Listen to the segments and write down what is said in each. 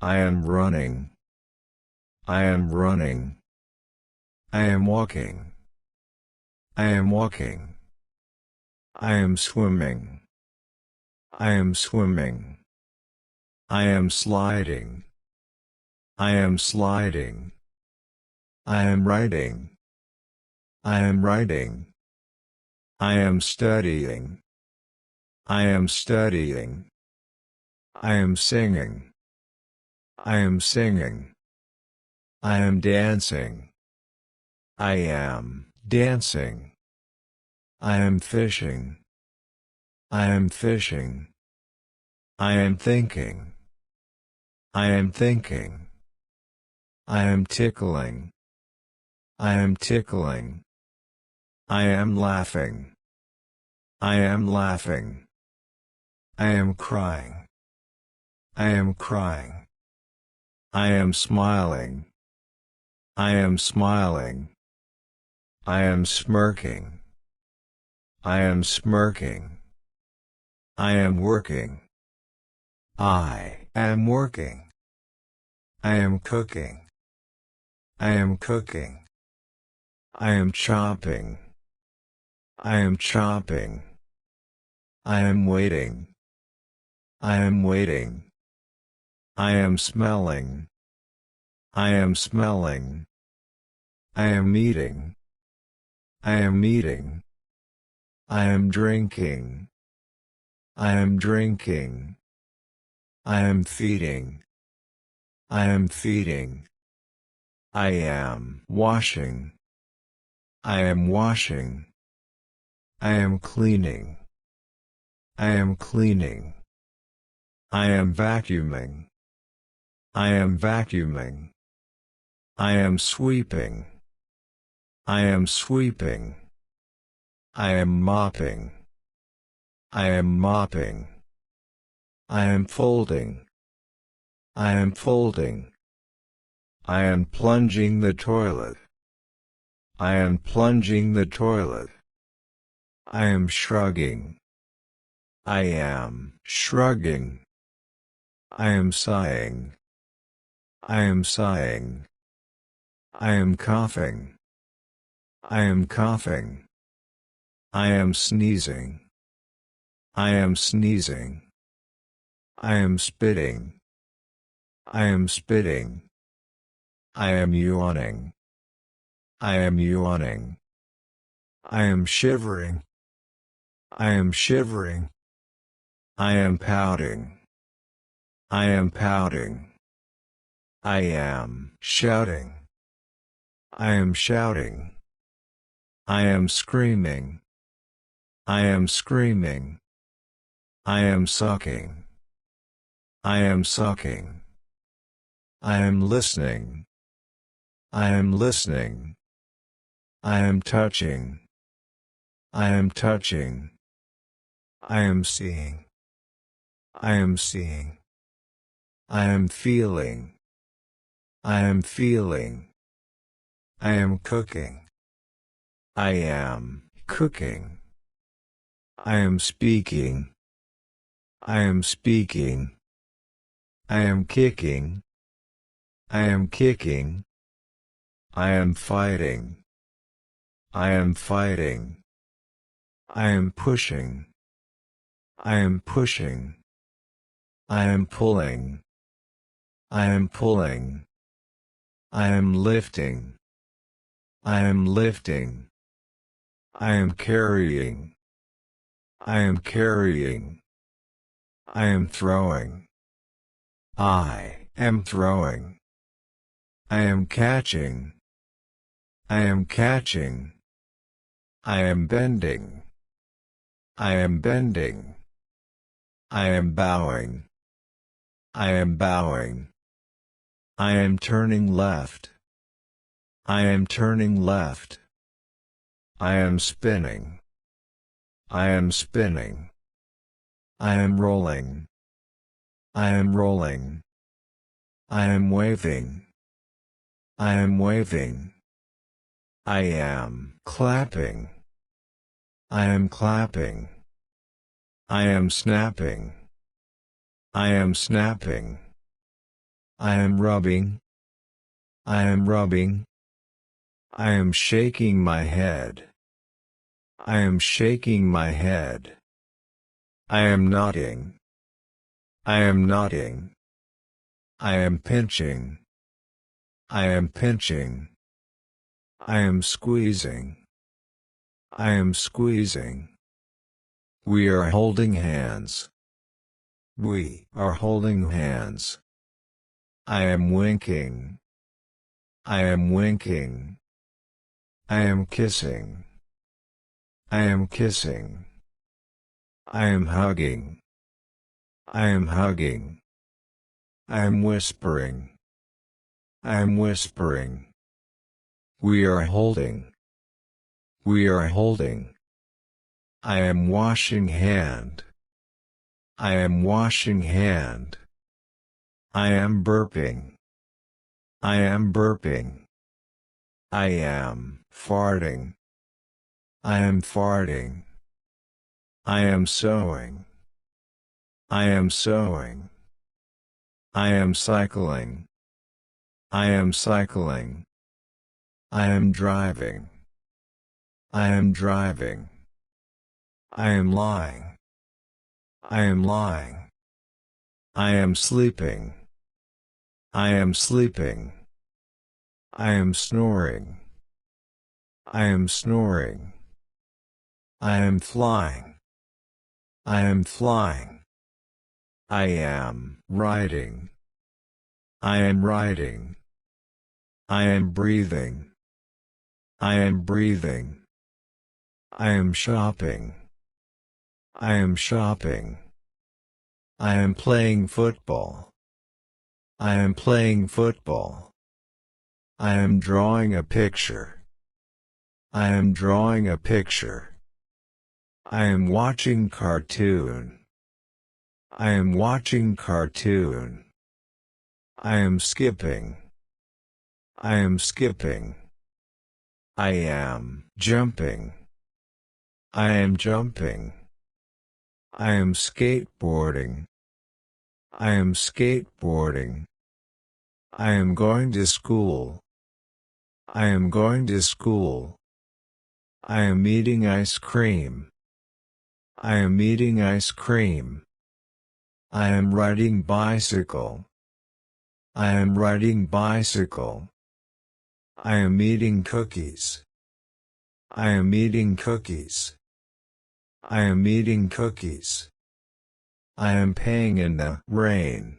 I am running. I am running. I am walking. I am walking. I am swimming. I am swimming. I am sliding. I am sliding. I am writing. I am writing. I am studying. I am studying. I am singing. I am singing. I am dancing. I am dancing. I am fishing. I am fishing. I am thinking. I am thinking. I am tickling. I am tickling. I am laughing. I am laughing. I am crying. I am crying. I am smiling. I am smiling. I am smirking. I am smirking. I am working. I am working. I am cooking. I am cooking. I am chopping. I am chopping. I am waiting. I am waiting. I am smelling. I am smelling. I am eating. I am eating. I am drinking. I am drinking. I am feeding. I am feeding. I am washing. I am washing. I am cleaning. I am cleaning. I am vacuuming. I am vacuuming. I am sweeping. I am sweeping. I am mopping. I am mopping. I am folding. I am folding. I am plunging the toilet. I am plunging the toilet. I am shrugging. I am shrugging. I am sighing. I am sighing. I am coughing. I am coughing. I am sneezing. I am sneezing. I am spitting. I am spitting. I am yawning. I am yawning. I am shivering. I am shivering. I am pouting. I am pouting. I am shouting. I am shouting. I am screaming. I am screaming. I am sucking. I am sucking. I am listening. I am listening. I am touching. I am touching. I am seeing. I am seeing. I am feeling. I am feeling. I am cooking. I am cooking. I am speaking. I am speaking. I am kicking. I am kicking. I am fighting. I am fighting. I am pushing. I am pushing. I am pulling. I am pulling. I am lifting. I am lifting. I am carrying. I am carrying. I am throwing. I am throwing. I am catching. I am catching. I am bending. I am bending. I am bowing. I am bowing. I am turning left. I am turning left. I am spinning. I am spinning. I am rolling. I am rolling. I am waving. I am waving. I am clapping. I am clapping. I am snapping. I am snapping. I am rubbing. I am rubbing. I am shaking my head. I am shaking my head. I am nodding. I am nodding. I am pinching. I am pinching. I am squeezing. I am squeezing. We are holding hands. We are holding hands. I am winking. I am winking. I am kissing. I am kissing. I am hugging. I am hugging. I am whispering. I am whispering. We are holding. We are holding. I am washing hand. I am washing hand. I am burping. I am burping. I am farting. I am farting. I am sewing. I am sewing. I am cycling. I am cycling. I am driving. I am driving. I am lying. I am lying. I am sleeping. I am sleeping. I am snoring. I am snoring. I am flying. I am flying. I am riding. I am riding. I am breathing. I am breathing. I am shopping. I am shopping. I am playing football. I am playing football. I am drawing a picture. I am drawing a picture. I am watching cartoon. I am watching cartoon. I am skipping. I am skipping. I am jumping. I am jumping. I am skateboarding. I am skateboarding. I am going to school. I am going to school. I am eating ice cream. I am eating ice cream. I am riding bicycle. I am riding bicycle. I am eating cookies. I am eating cookies. I am eating cookies. I am paying in the rain.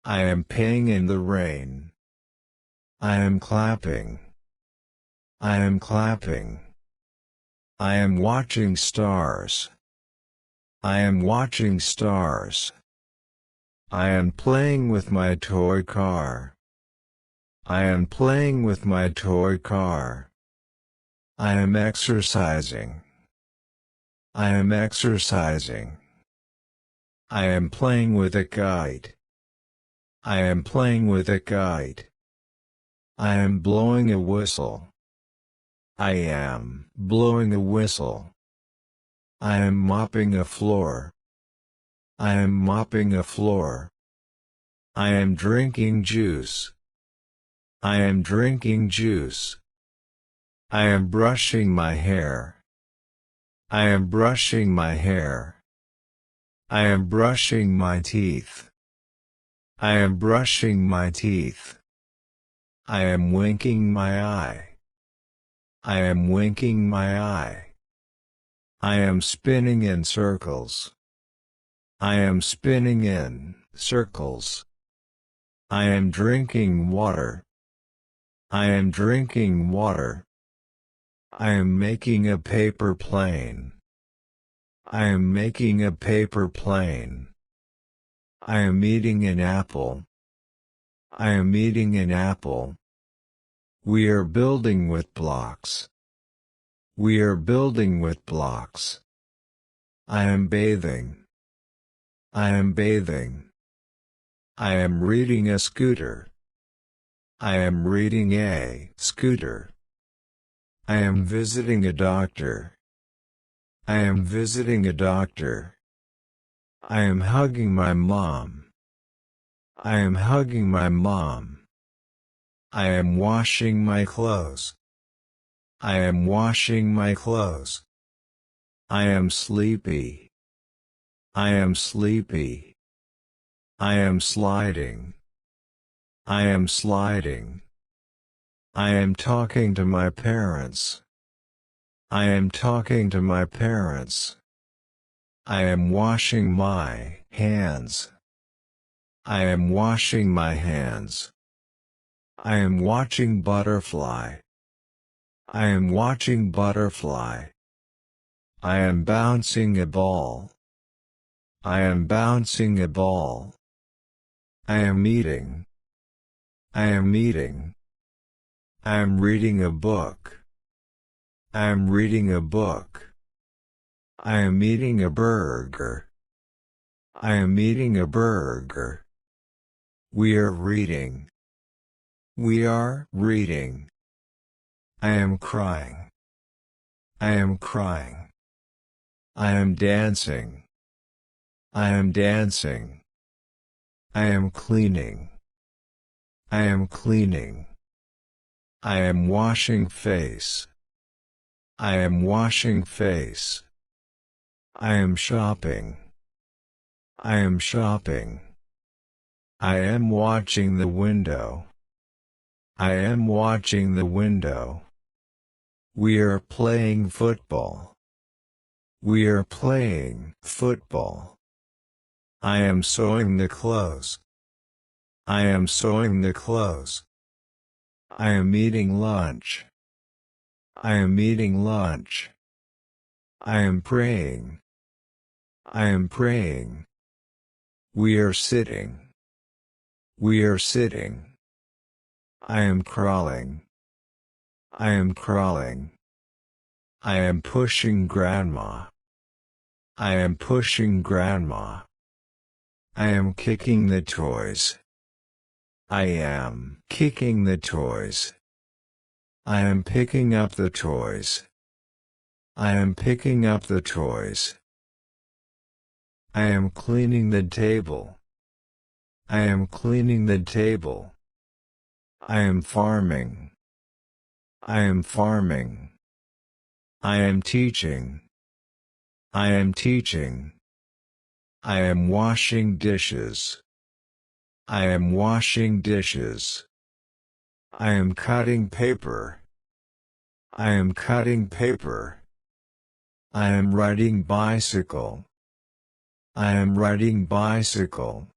I am paying in the rain. I am clapping. I am clapping. I am watching stars. I am watching stars. I am playing with my toy car. I am playing with my toy car. I am exercising. I am exercising. I am playing with a kite. I am playing with a kite. I am blowing a whistle. I am blowing a whistle. I am mopping a floor. I am mopping a floor. I am drinking juice. I am drinking juice. I am brushing my hair. I am brushing my hair. I am brushing my teeth. I am brushing my teeth. I am winking my eye. I am winking my eye. I am spinning in circles. I am spinning in circles. I am drinking water. I am drinking water. I am making a paper plane. I am making a paper plane. I am eating an apple. I am eating an apple. We are building with blocks. We are building with blocks. I am bathing. I am bathing. I am reading a scooter. I am reading a scooter. I am visiting a doctor. I am visiting a doctor. I am hugging my mom. I am hugging my mom. I am washing my clothes. I am washing my clothes. I am sleepy. I am sleepy. I am sliding. I am sliding. I am talking to my parents. I am talking to my parents. I am washing my hands. I am washing my hands. I am watching butterfly. I am watching butterfly. I am bouncing a ball. I am bouncing a ball. I am eating. I am eating. I am reading a book. I am reading a book. I am eating a burger. I am eating a burger. We are reading. We are reading. I am crying. I am crying. I am dancing. I am dancing. I am cleaning. I am cleaning. I am washing face. I am washing face. I am shopping. I am shopping. I am watching the window. I am watching the window. We are playing football. We are playing football. I am sewing the clothes. I am sewing the clothes. I am eating lunch. I am eating lunch. I am praying. I am praying. We are sitting. We are sitting. I am crawling. I am crawling. I am pushing grandma. I am pushing grandma. I am kicking the toys. I am kicking the toys. I am picking up the toys. I am picking up the toys. I am cleaning the table. I am cleaning the table. I am farming. I am farming. I am teaching. I am teaching. I am washing dishes. I am washing dishes. I am cutting paper. I am cutting paper. I am riding bicycle. I am riding bicycle.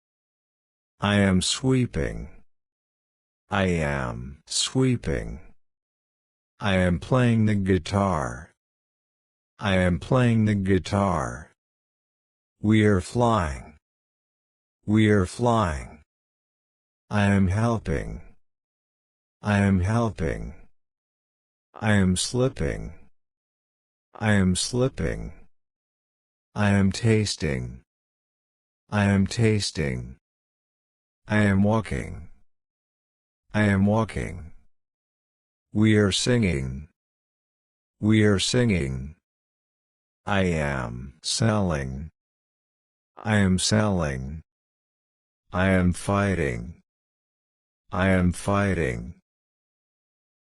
I am sweeping. I am sweeping. I am playing the guitar. I am playing the guitar. We are flying. We are flying. I am helping. I am helping. I am slipping. I am slipping. I am tasting. I am tasting. I am walking. I am walking. We are singing. We are singing. I am selling. I am selling. I am fighting. I am fighting.